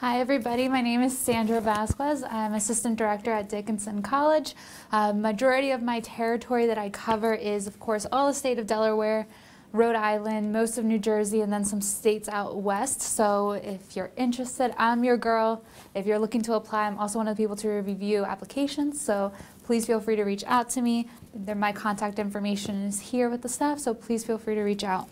Hi everybody, my name is Sandra Vasquez. I'm Assistant Director at Dickinson College. Majority of my territory that I cover is, of course, all the state of Delaware, Rhode Island, most of New Jersey, and then some states out west. So if you're interested, I'm your girl. If you're looking to apply, I'm also one of the people to review applications, so please feel free to reach out to me. My contact information is here with the staff, so please feel free to reach out.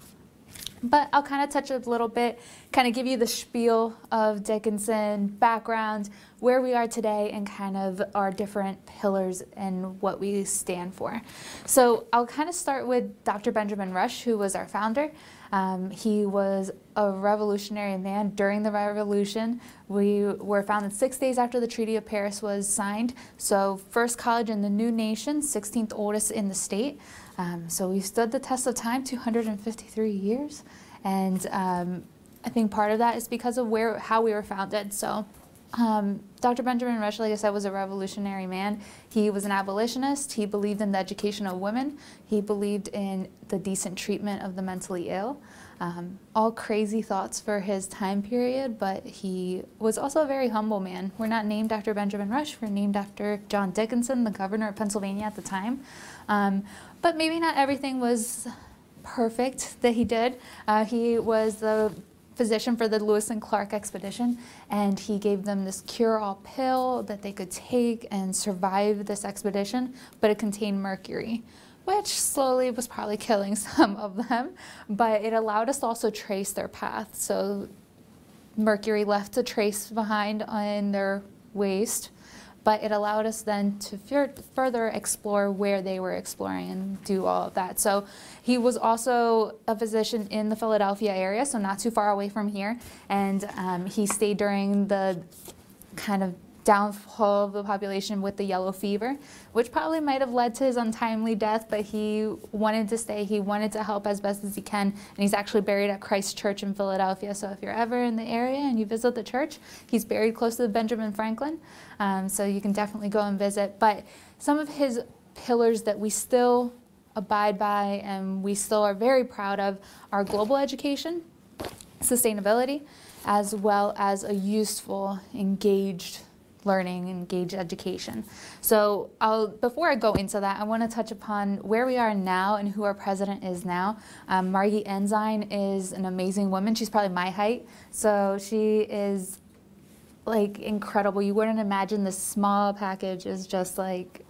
But I'll kind of touch a little bit, kind of give you the spiel of Dickinson, background, where we are today, and kind of our different pillars and what we stand for. So I'll kind of start with Dr. Benjamin Rush, who was our founder. He was a revolutionary man during the Revolution. We were founded 6 days after the Treaty of Paris was signed. So first college in the new nation, 16th oldest in the state. So we stood the test of time, 253 years. And I think part of that is because of how we were founded. So Dr. Benjamin Rush, like I said, was a revolutionary man. He was an abolitionist. He believed in the education of women. He believed in the decent treatment of the mentally ill. All crazy thoughts for his time period, but he was also a very humble man. We're not named after Benjamin Rush. We're named after John Dickinson, the governor of Pennsylvania at the time. But maybe not everything was perfect that he did. He was the physician for the Lewis and Clark expedition, and he gave them this cure-all pill that they could take and survive this expedition, but it contained mercury, which slowly was probably killing some of them, but it allowed us to also trace their path. So mercury left a trace behind on their waist, but it allowed us then to further explore where they were exploring and do all of that. So he was also a physician in the Philadelphia area, so not too far away from here, and he stayed during the kind of downfall of the population with the yellow fever, which probably might have led to his untimely death, but he wanted to stay. He wanted to help as best as he can, and he's actually buried at Christ Church in Philadelphia. So if you're ever in the area and you visit the church, he's buried close to Benjamin Franklin, so you can definitely go and visit. But some of his pillars that we still abide by and we still are very proud of are global education, sustainability, as well as a useful, engaged learning, engaged education. So before I go into that, I want to touch upon where we are now and who our president is now. Margie Ensign is an amazing woman. She's probably my height, so she is like incredible. You wouldn't imagine this small package is just like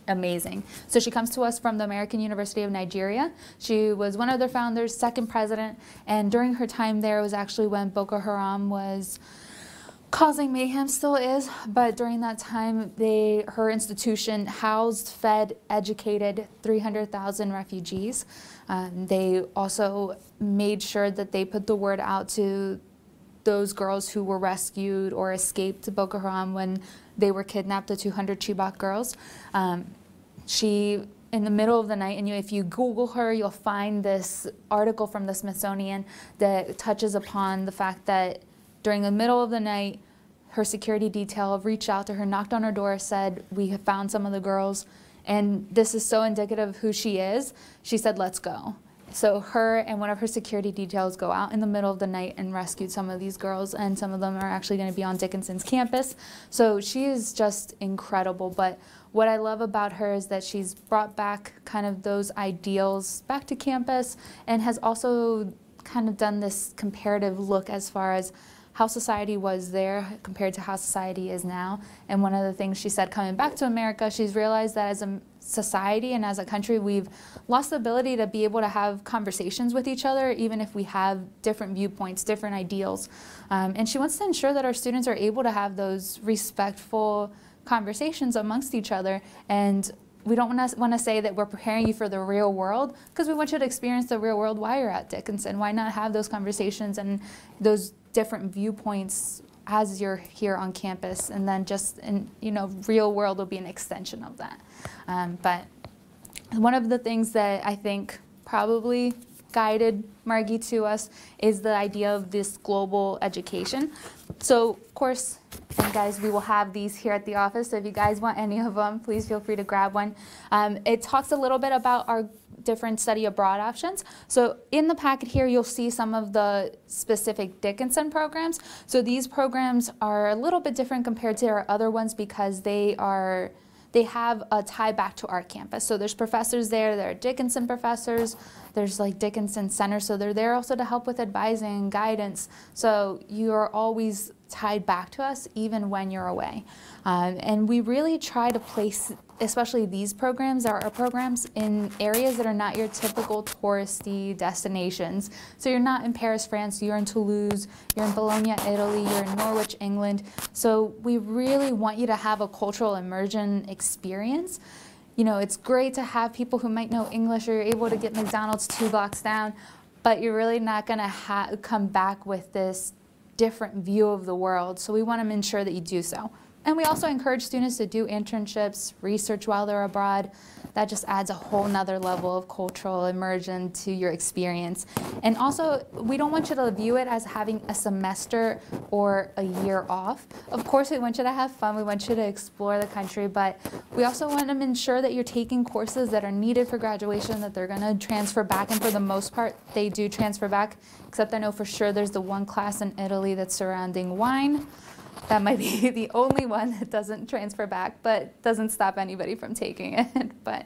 amazing. So she comes to us from the American University of Nigeria. She was one of their founders, second president, and during her time there was actually when Boko Haram was causing mayhem, still is, but during that time, her institution housed, fed, educated 300,000 refugees. They also made sure that they put the word out to those girls who were rescued or escaped Boko Haram when they were kidnapped, the 200 Chibok girls. She, in the middle of the night, and if you Google her, you'll find this article from the Smithsonian that touches upon the fact that during the middle of the night, her security detail reached out to her, knocked on her door, said, "We have found some of the girls," and this is so indicative of who she is. She said, "Let's go." So her and one of her security details go out in the middle of the night and rescued some of these girls, and some of them are actually going to be on Dickinson's campus. So she is just incredible, but what I love about her is that she's brought back kind of those ideals back to campus and has also kind of done this comparative look as far as how society was there compared to how society is now. And one of the things she said coming back to America, she's realized that as a society and as a country, we've lost the ability to be able to have conversations with each other, even if we have different viewpoints, different ideals. And she wants to ensure that our students are able to have those respectful conversations amongst each other. And we don't want to say that we're preparing you for the real world, because we want you to experience the real world while you're at Dickinson. Why not have those conversations and those different viewpoints as you're here on campus, and then just real world will be an extension of that. But one of the things that I think probably guided Margie to us is the idea of this global education. So of course, and guys, we will have these here at the office, so if you guys want any of them, please feel free to grab one. It talks a little bit about different study abroad options. So in the packet here, you'll see some of the specific Dickinson programs. So these programs are a little bit different compared to our other ones because they have a tie back to our campus. So there's professors there are Dickinson professors, there's like Dickinson Center, so they're there also to help with advising and guidance. So you're always tied back to us even when you're away. And we really try to place, especially these programs, our programs, in areas that are not your typical touristy destinations. So you're not in Paris, France, you're in Toulouse, you're in Bologna, Italy, you're in Norwich, England. So we really want you to have a cultural immersion experience. You know, it's great to have people who might know English, or you're able to get McDonald's 2 blocks down, but you're really not gonna come back with this different view of the world. So we want to ensure that you do so. And we also encourage students to do internships, research while they're abroad. That just adds a whole nother level of cultural immersion to your experience. And also, we don't want you to view it as having a semester or a year off. Of course, we want you to have fun. We want you to explore the country, but we also want to ensure that you're taking courses that are needed for graduation, that they're going to transfer back. And for the most part, they do transfer back, except I know for sure there's the one class in Italy that's surrounding wine. That might be the only one that doesn't transfer back, but doesn't stop anybody from taking it. But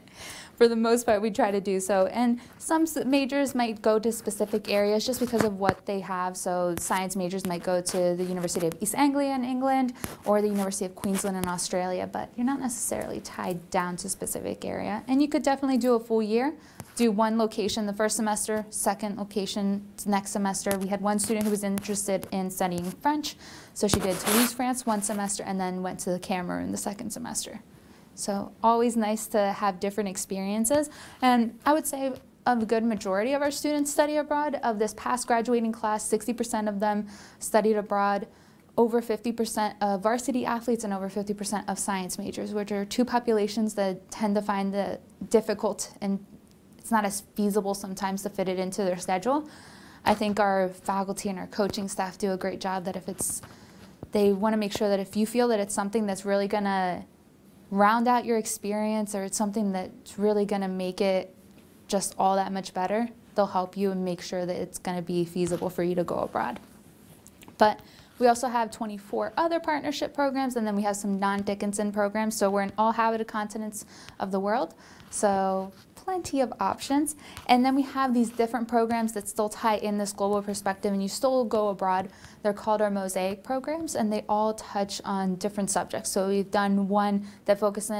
for the most part, we try to do so. And some majors might go to specific areas just because of what they have. So science majors might go to the University of East Anglia in England or the University of Queensland in Australia, but you're not necessarily tied down to a specific area. And you could definitely do a full year. Do one location the first semester, second location next semester. We had one student who was interested in studying French, so she did Toulouse, France one semester, and then went to Cameroon the second semester. So always nice to have different experiences. And I would say a good majority of our students study abroad. Of this past graduating class, 60% of them studied abroad. Over 50% of varsity athletes and over 50% of science majors, which are two populations that tend to find it difficult, and it's not as feasible sometimes to fit it into their schedule. I think our faculty and our coaching staff do a great job that they want to make sure that if you feel that it's something that's really going to round out your experience, or it's something that's really going to make it just all that much better, they'll help you and make sure that it's going to be feasible for you to go abroad. But we also have 24 other partnership programs, and then we have some non-Dickinson programs. So we're in all habited continents of the world. So plenty of options. And then we have these different programs that still tie in this global perspective, and you still go abroad. They're called our Mosaic programs, and they all touch on different subjects. So we've done one that focused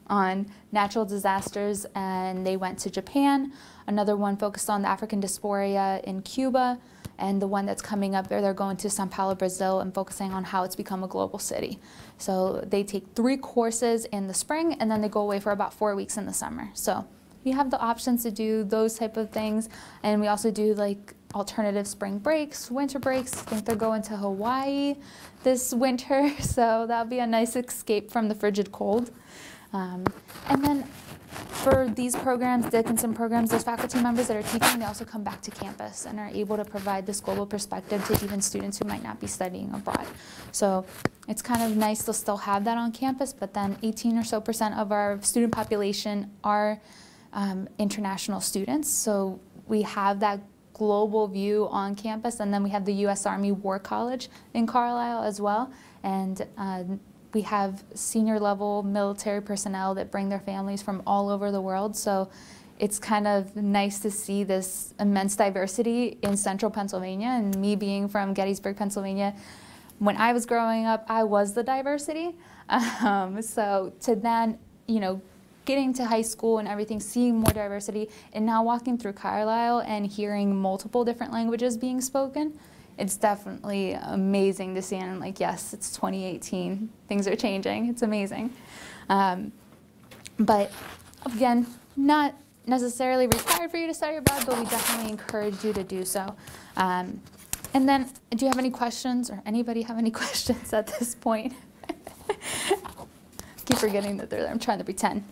on natural disasters, and they went to Japan. Another one focused on the African diaspora in Cuba. And the one that's coming up there, they're going to Sao Paulo, Brazil, and focusing on how it's become a global city. So they take 3 courses in the spring, and then they go away for about 4 weeks in the summer. So you have the options to do those type of things. And we also do like alternative spring breaks, winter breaks. I think they're going to Hawaii this winter, so that'll be a nice escape from the frigid cold. And then for these programs, Dickinson programs, those faculty members that are teaching, they also come back to campus and are able to provide this global perspective to even students who might not be studying abroad. So it's kind of nice to still have that on campus, but then 18% or so of our student population are international students. So we have that global view on campus, and then we have the U.S. Army War College in Carlisle as well. And we have senior level military personnel that bring their families from all over the world. So it's kind of nice to see this immense diversity in central Pennsylvania. And me being from Gettysburg, Pennsylvania, when I was growing up, I was the diversity. So to then, you know, getting to high school and everything, seeing more diversity, and now walking through Carlisle and hearing multiple different languages being spoken, it's definitely amazing to see, and I'm like, yes, it's 2018. Things are changing. It's amazing. But again, not necessarily required for you to study abroad, but we definitely encourage you to do so. And then, do you have any questions, or anybody have any questions at this point? Keep forgetting that they're there. I'm trying to pretend.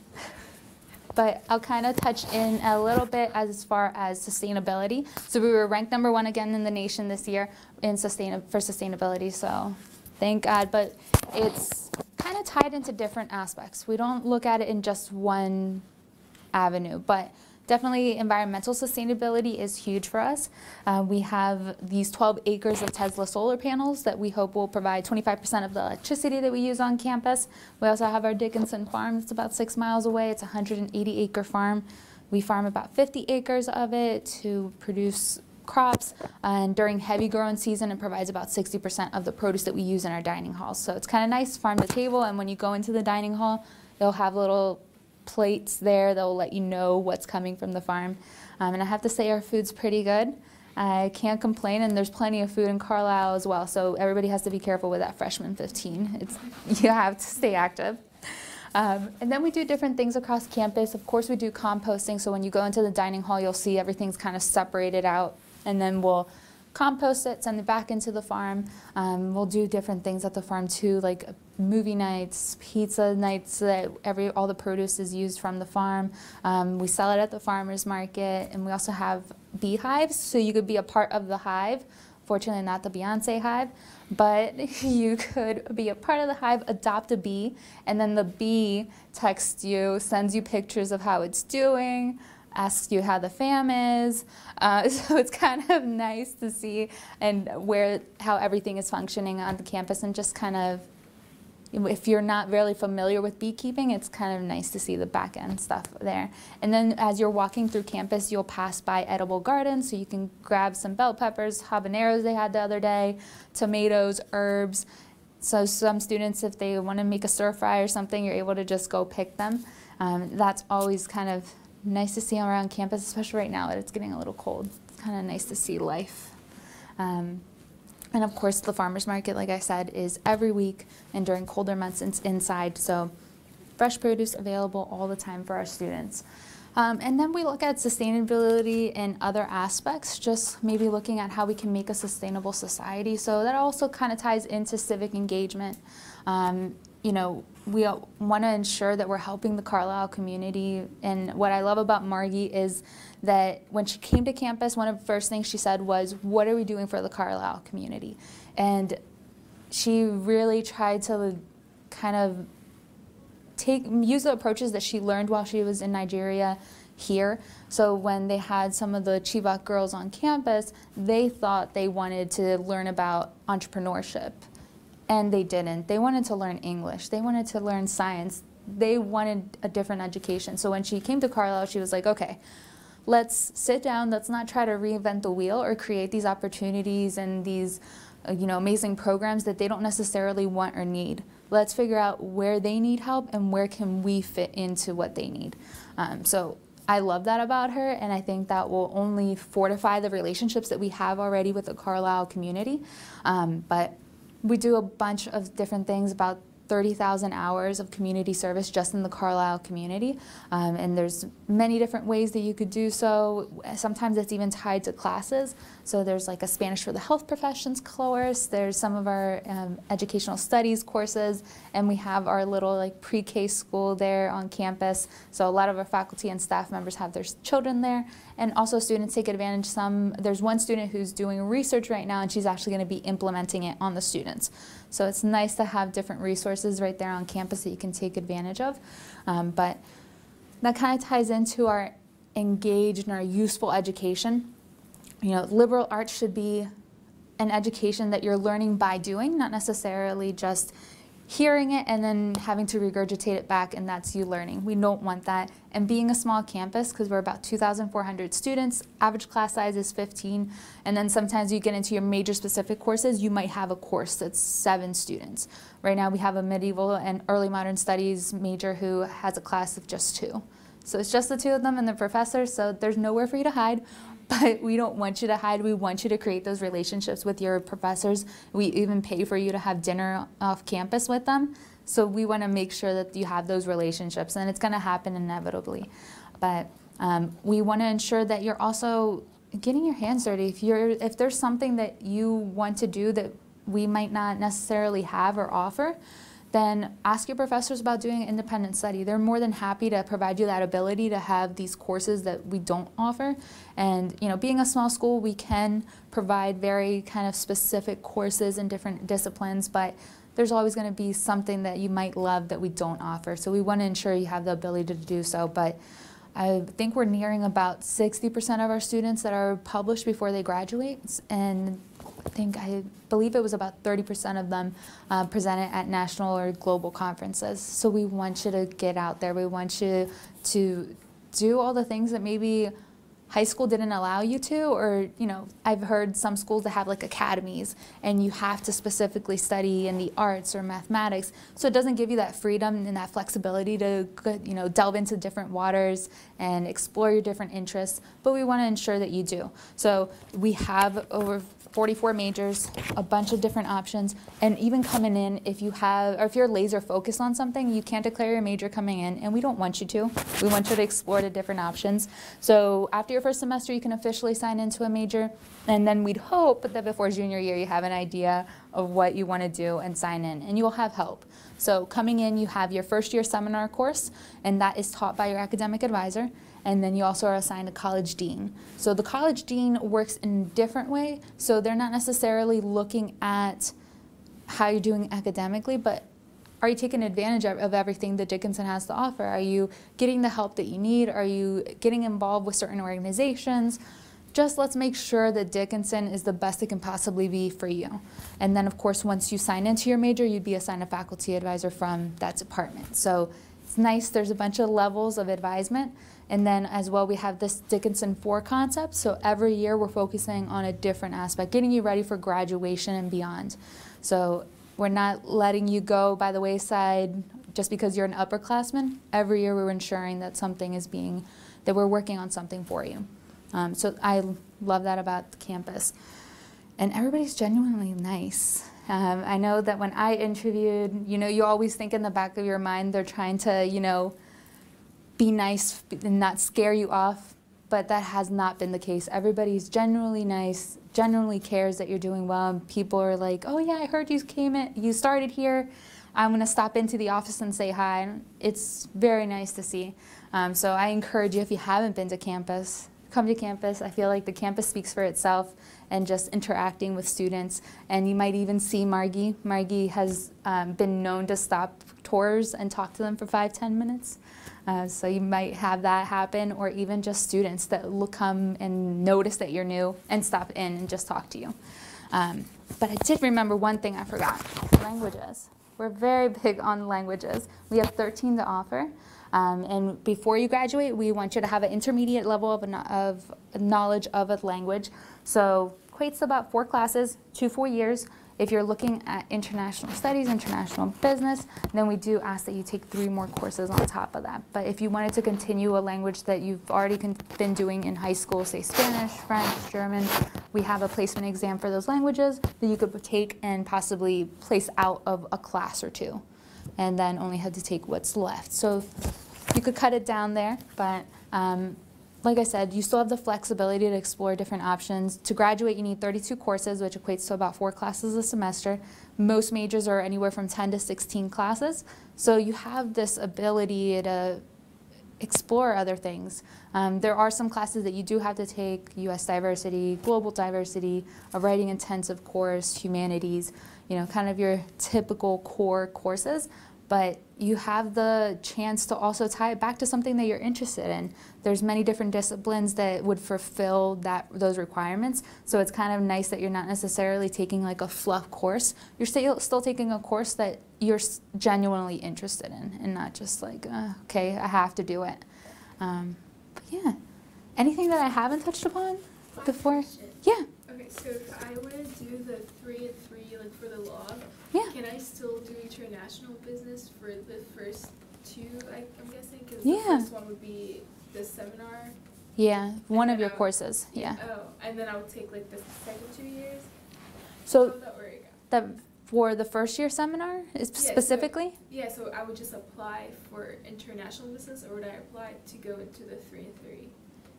But I'll kind of touch in a little bit as far as sustainability. So we were ranked #1 again in the nation this year in for sustainability, so thank God. But it's kind of tied into different aspects. We don't look at it in just one avenue. But definitely environmental sustainability is huge for us. We have these 12 acres of Tesla solar panels that we hope will provide 25% of the electricity that we use on campus. We also have our Dickinson farm. It's about 6 miles away. It's a 180-acre farm. We farm about 50 acres of it to produce crops, and during heavy growing season it provides about 60% of the produce that we use in our dining halls. So it's kind of nice, farm to table, and when you go into the dining hall, they'll have little plates there that will let you know what's coming from the farm. And I have to say our food's pretty good. I can't complain, and there's plenty of food in Carlisle as well, so everybody has to be careful with that freshman 15. You have to stay active. And then we do different things across campus. Of course we do composting, so when you go into the dining hall you'll see everything's kind of separated out, and then we'll compost it, send it back into the farm. We'll do different things at the farm too, like movie nights, pizza nights, that all the produce is used from the farm. We sell it at the farmer's market, and we also have beehives, so you could be a part of the hive. Fortunately not the Beyonce hive, but you could be a part of the hive, adopt a bee, and then the bee texts you, sends you pictures of how it's doing, asks you how the fam is. So it's kind of nice to see and how everything is functioning on the campus, and just kind of, if you're not really familiar with beekeeping, it's kind of nice to see the back end stuff there. And then as you're walking through campus, you'll pass by edible gardens, so you can grab some bell peppers, habaneros they had the other day, tomatoes, herbs. So some students, if they want to make a stir fry or something, you're able to just go pick them. That's always kind of nice to see around campus, especially right now that it's getting a little cold. It's kind of nice to see life. And of course the farmer's market, like I said, is every week, and during colder months it's inside, so fresh produce available all the time for our students. And then we look at sustainability in other aspects, just maybe looking at how we can make a sustainable society. So that also kind of ties into civic engagement. You know, we want to ensure that we're helping the Carlisle community, and what I love about Margie is that when she came to campus, one of the first things she said was, what are we doing for the Carlisle community? And she really tried to kind of use the approaches that she learned while she was in Nigeria here. So when they had some of the Chibok girls on campus, they thought they wanted to learn about entrepreneurship. And they didn't. They wanted to learn English. They wanted to learn science. They wanted a different education. So when she came to Carlisle, she was like, okay, let's sit down. Let's not try to reinvent the wheel or create these opportunities and these amazing programs that they don't necessarily want or need. Let's figure out where they need help and where can we fit into what they need. So I love that about her, and I think that will only fortify the relationships that we have already with the Carlisle community. But we do a bunch of different things, about 30,000 hours of community service just in the Carlisle community. And there's many different ways that you could do so. Sometimes it's even tied to classes. So there's like a Spanish for the health professions course, there's some of our educational studies courses, and we have our little like pre-K school there on campus. So a lot of our faculty and staff members have their children there. And also students take advantage. There's one student who's doing research right now, and she's actually going to be implementing it on the students. So it's nice to have different resources right there on campus that you can take advantage of. But that kind of ties into our engaged and our useful education. You know, liberal arts should be an education that you're learning by doing, not necessarily just hearing it and then having to regurgitate it back and that's you learning. We don't want that. And being a small campus, because we're about 2,400 students, average class size is 15, and then sometimes you get into your major specific courses, you might have a course that's 7 students. Right now we have a medieval and early modern studies major who has a class of just 2. So it's just the 2 of them and the professor, so there's nowhere for you to hide. But we don't want you to hide. We want you to create those relationships with your professors. We even pay for you to have dinner off campus with them. So we want to make sure that you have those relationships, and it's going to happen inevitably. But we want to ensure that you're also getting your hands dirty. If there's something that you want to do that we might not necessarily have or offer, then ask your professors about doing an independent study. They're more than happy to provide you that ability to have these courses that we don't offer. And you know, being a small school, we can provide very kind of specific courses in different disciplines, but there's always going to be something that you might love that we don't offer. So we want to ensure you have the ability to do so. But I think we're nearing about 60% of our students that are published before they graduate, and I believe it was about 30% of them presented at national or global conferences. So we want you to get out there. We want you to do all the things that maybe high school didn't allow you to, or, you know, I've heard some schools that have like academies and you have to specifically study in the arts or mathematics. So it doesn't give you that freedom and that flexibility to, you know, delve into different waters and explore your different interests, but we want to ensure that you do. So we have over 44 majors, a bunch of different options, and even coming in, if you have, or if you're laser focused on something, you can't declare your major coming in, and we don't want you to. We want you to explore the different options. So after your first semester, you can officially sign into a major, and then we'd hope that before junior year, you have an idea of what you want to do and sign in, and you will have help. So coming in, you have your first year seminar course, and that is taught by your academic advisor. And then you also are assigned a college dean. So the college dean works in a different way. So they're not necessarily looking at how you're doing academically, but are you taking advantage of everything that Dickinson has to offer? Are you getting the help that you need? Are you getting involved with certain organizations? Just let's make sure that Dickinson is the best it can possibly be for you. And then of course, once you sign into your major, you'd be assigned a faculty advisor from that department. So it's nice, there's a bunch of levels of advisement. And then as well, we have this Dickinson 4 concept. So every year we're focusing on a different aspect, getting you ready for graduation and beyond. So we're not letting you go by the wayside just because you're an upperclassman. Every year we're ensuring that something is that we're working on something for you. So I love that about the campus. And everybody's genuinely nice. I know that when I interviewed, you know, you always think in the back of your mind they're trying to, you know, be nice and not scare you off, but that has not been the case. Everybody's genuinely nice, genuinely cares that you're doing well, and people are like, oh yeah, I heard you started here. I'm gonna stop into the office and say hi. And it's very nice to see. So I encourage you, if you haven't been to campus, come to campus. I feel like the campus speaks for itself, and just interacting with students. And you might even see Margie. Margie has been known to stop tours and talk to them for 5–10 minutes. So you might have that happen, or even just students that will come and notice that you're new and stop in and just talk to you. But I did remember one thing I forgot, languages. We're very big on languages. We have 13 to offer. And before you graduate, we want you to have an intermediate level of knowledge of a language. So equates to about 4 classes, 2 full years. If you're looking at international studies, international business, then we do ask that you take 3 more courses on top of that. But if you wanted to continue a language that you've already been doing in high school, say Spanish, French, German, we have a placement exam for those languages that you could take and possibly place out of a class or 2, and then only have to take what's left. So you could cut it down there, but like I said, you still have the flexibility to explore different options. To graduate, you need 32 courses, which equates to about 4 classes a semester. Most majors are anywhere from 10 to 16 classes. So you have this ability to explore other things. There are some classes that you do have to take: U.S. diversity, global diversity, a writing intensive course, humanities, you know, kind of your typical core courses. But you have the chance to also tie it back to something that you're interested in. There's many different disciplines that would fulfill those requirements. So it's kind of nice that you're not necessarily taking like a fluff course. You're still taking a course that you're genuinely interested in, and not just like, okay, I have to do it. But yeah, anything that I haven't touched upon before? Yeah. Okay, so if I were to do the 3 and 3, like for the law, yeah, can I still do international business for the first 2, I'm guessing? Because yeah, the first one would be the seminar. Yeah, one of your courses, yeah. Oh, and then I would take like the second 2 years? So for the first year seminar specifically? So I would just apply for international business, or would I apply to go into the 3 and 3?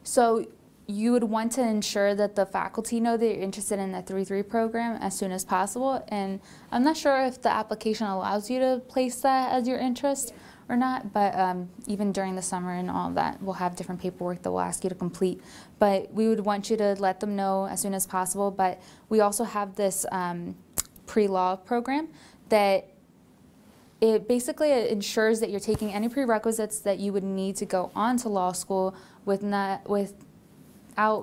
So you would want to ensure that the faculty know that you're interested in the 3-3 program as soon as possible. And I'm not sure if the application allows you to place that as your interest or not, but even during the summer and all of that, we'll have different paperwork that we'll ask you to complete. But we would want you to let them know as soon as possible. But we also have this pre-law program that it basically ensures that you're taking any prerequisites that you would need to go on to law school without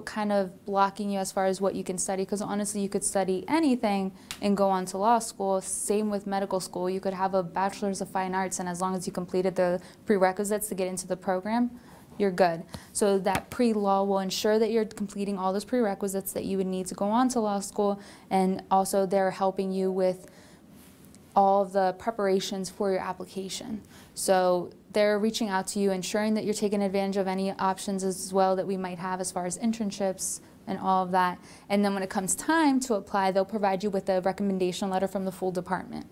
kind of blocking you as far as what you can study, because honestly you could study anything and go on to law school. Same with medical school. You could have a bachelor's of fine arts, and as long as you completed the prerequisites to get into the program, you're good. So that pre-law will ensure that you're completing all those prerequisites that you would need to go on to law school, and also they're helping you with all of the preparations for your application. So they're reaching out to you, ensuring that you're taking advantage of any options as well that we might have as far as internships and all of that. And then when it comes time to apply, they'll provide you with a recommendation letter from the full department.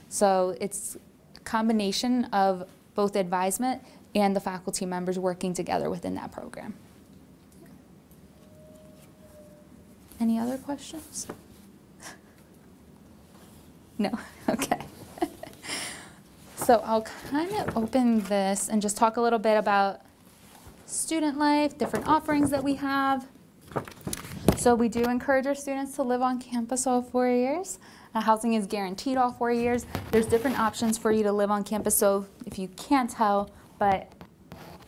So it's a combination of both advisement and the faculty members working together within that program. Any other questions? No? Okay. So I'll kind of open this and just talk a little bit about student life, different offerings that we have. So we do encourage our students to live on campus all 4 years. Housing is guaranteed all 4 years. There's different options for you to live on campus, so if you can't tell, but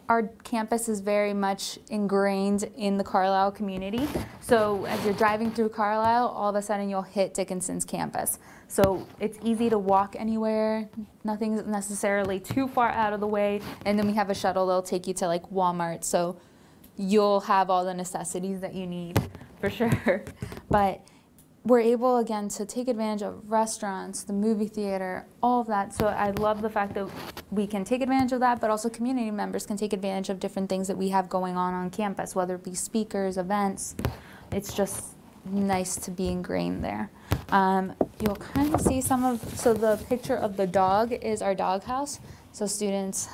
our campus is very much ingrained in the Carlisle community. So as you're driving through Carlisle, all of a sudden you'll hit Dickinson's campus. So it's easy to walk anywhere. Nothing's necessarily too far out of the way. And then we have a shuttle that'll take you to like Walmart. So you'll have all the necessities that you need for sure. But we're able, again, to take advantage of restaurants, the movie theater, all of that. So I love the fact that we can take advantage of that, but also community members can take advantage of different things that we have going on campus, whether it be speakers, events. It's just nice to be ingrained there. You'll kind of see so the picture of the dog is our dog house. So students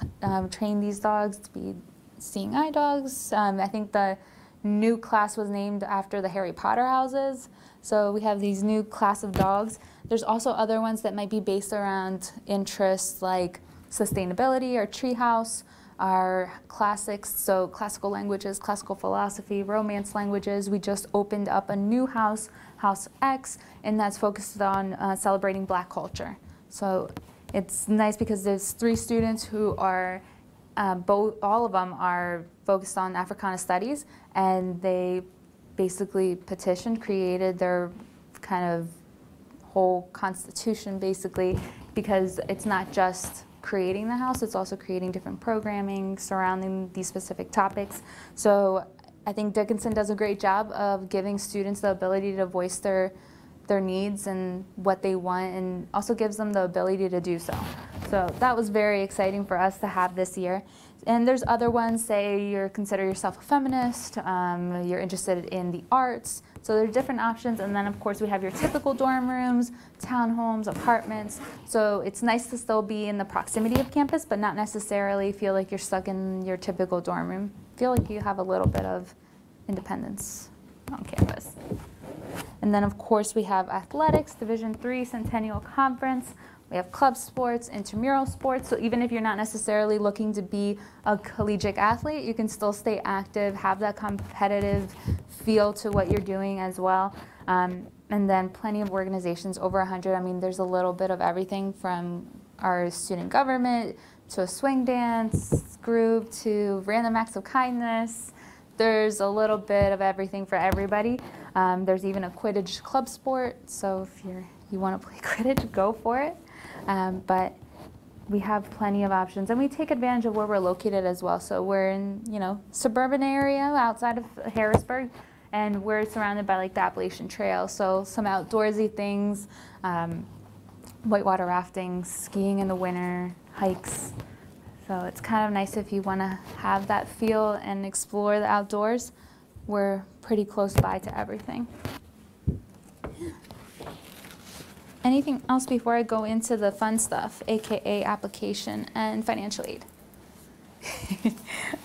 train these dogs to be seeing eye dogs. I think the new class was named after the Harry Potter houses. So we have these new class of dogs. There's also other ones that might be based around interests like sustainability or treehouse, our classics, so classical languages, classical philosophy, romance languages. We just opened up a new house, House X, and that's focused on celebrating Black culture. So it's nice because there's 3 students who are, all of them are focused on Africana studies, and they basically created their kind of whole constitution basically, because it's not just creating the house, it's also creating different programming surrounding these specific topics. So I think Dickinson does a great job of giving students the ability to voice their needs and what they want, and also gives them the ability to do so. So that was very exciting for us to have this year. And there's other ones, say you consider yourself a feminist, you're interested in the arts, so there are different options. And then of course we have your typical dorm rooms, townhomes, apartments. So it's nice to still be in the proximity of campus, but not necessarily feel like you're stuck in your typical dorm room. Feel like you have a little bit of independence on campus. And then of course we have athletics, Division III Centennial Conference. We have club sports, intramural sports, so even if you're not necessarily looking to be a collegiate athlete, you can still stay active, have that competitive feel to what you're doing as well. And then plenty of organizations, over 100. I mean, there's a little bit of everything from our student government to a swing dance group to random acts of kindness. There's a little bit of everything for everybody. There's even a Quidditch club sport, so if you want to play Quidditch, go for it. But we have plenty of options, and we take advantage of where we're located as well. So we're in, suburban area outside of Harrisburg, and we're surrounded by like the Appalachian Trail. So some outdoorsy things, whitewater rafting, skiing in the winter, hikes. So it's kind of nice if you want to have that feel and explore the outdoors. We're pretty close by to everything. Anything else before I go into the fun stuff, aka application and financial aid?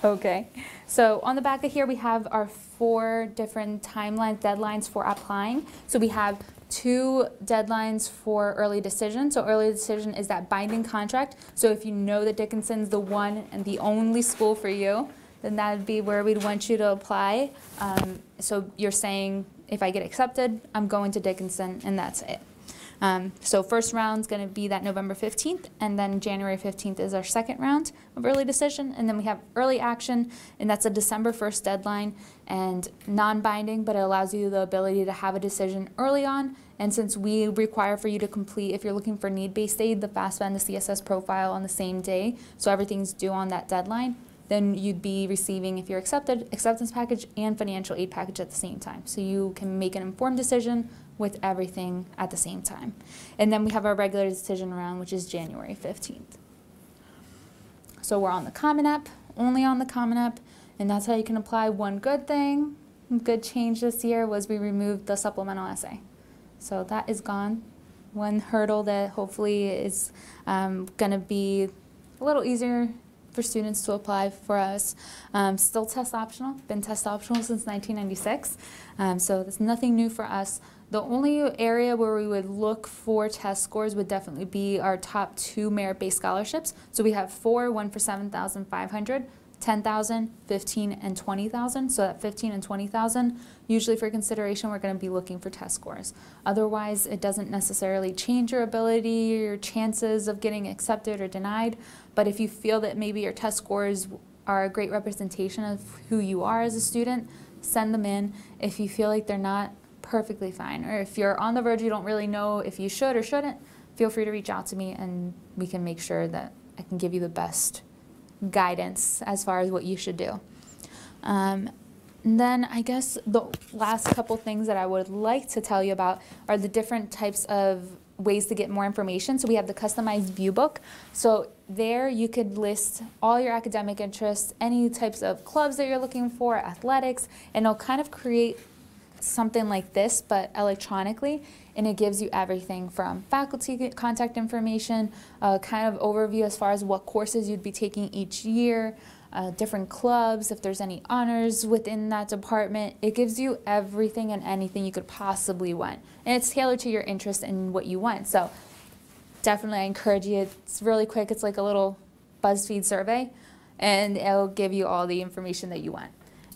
Okay, so on the back of here we have our 4 different deadlines for applying. So we have 2 deadlines for early decision. So early decision is that binding contract. So if you know that Dickinson's the one and the only school for you, then that would be where we'd want you to apply. So you're saying, if I get accepted, I'm going to Dickinson, and that's it. So first round's going to be that November 15th, and then January 15th is our second round of early decision. And then we have early action, and that's a December 1st deadline, and non-binding, but it allows you the ability to have a decision early on. And since we require for you to complete, if you're looking for need-based aid, the FAFSA and the CSS profile on the same day, so everything's due on that deadline, then you'd be receiving, if you're accepted, acceptance package and financial aid package at the same time. So you can make an informed decision with everything at the same time. And then we have our regular decision round, which is January 15th. So we're on the Common App, only on the Common App, and that's how you can apply. One good thing, good change this year was we removed the supplemental essay. So that is gone. One hurdle that hopefully is going to be a little easier for students to apply for us. Still test optional, been test optional since 1996, so there's nothing new for us. The only area where we would look for test scores would definitely be our top 2 merit-based scholarships. So we have 4, one for 7,500, 10,000, 15, and 20,000. So that 15 and 20,000, usually for consideration, we're going to be looking for test scores. Otherwise, it doesn't necessarily change your ability, your chances of getting accepted or denied. But if you feel that maybe your test scores are a great representation of who you are as a student, send them in. If you feel like they're not, perfectly fine. Or if you're on the verge, you don't really know if you should or shouldn't, feel free to reach out to me and we can make sure that I can give you the best guidance as far as what you should do. And then I guess the last couple things that I would like to tell you about are the different types of ways to get more information. So we have the customized view book. So there you could list all your academic interests, any types of clubs that you're looking for, athletics, and it'll kind of create something like this but electronically, and it gives you everything from faculty contact information, kind of overview as far as what courses you'd be taking each year, different clubs, if there's any honors within that department. It gives you everything and anything you could possibly want, and it's tailored to your interest and what you want. So definitely I encourage you. It's really quick. It's like a little BuzzFeed survey, and it'll give you all the information that you want.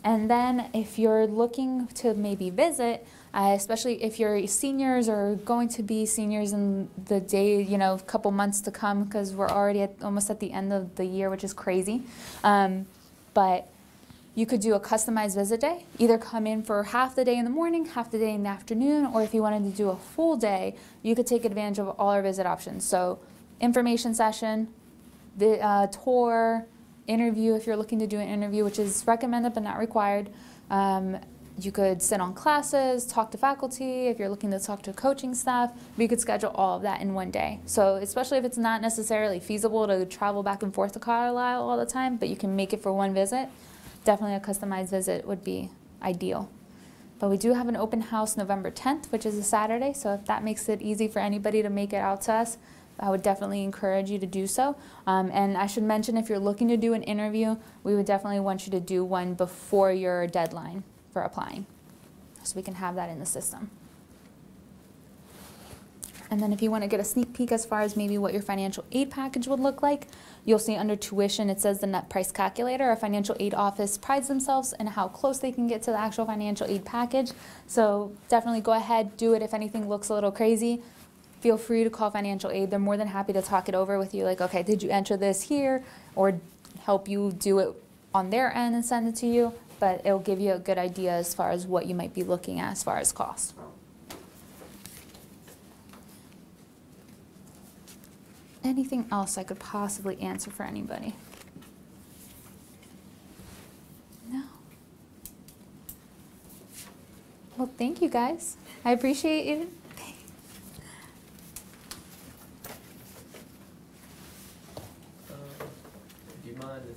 And then if you're looking to maybe visit, especially if you're seniors or going to be seniors in the day, you know, a couple months to come, because we're already almost at the end of the year, which is crazy. But you could do a customized visit day, either come in for half the day in the morning, half the day in the afternoon, or if you wanted to do a full day, you could take advantage of all our visit options. So information session, the tour, interview if you're looking to do an interview, which is recommended but not required. You could sit on classes, talk to faculty, if you're looking to talk to coaching staff, we could schedule all of that in one day. So especially if it's not necessarily feasible to travel back and forth to Carlisle all the time, but you can make it for one visit, definitely a customized visit would be ideal. But we do have an open house November 10th, which is a Saturday, so if that makes it easy for anybody to make it out to us, I would definitely encourage you to do so. And I should mention, if you're looking to do an interview, we would definitely want you to do one before your deadline for applying, so we can have that in the system. And then if you want to get a sneak peek as far as maybe what your financial aid package would look like, you'll see under tuition it says the net price calculator. Our financial aid office prides themselves in how close they can get to the actual financial aid package. So definitely go ahead, do it. If anything looks a little crazy, feel free to call financial aid. They're more than happy to talk it over with you, like, okay, did you enter this here, or help you do it on their end and send it to you. But it'll give you a good idea as far as what you might be looking at as far as cost. Anything else I could possibly answer for anybody? No? Well, thank you guys. I appreciate it. Do you mind if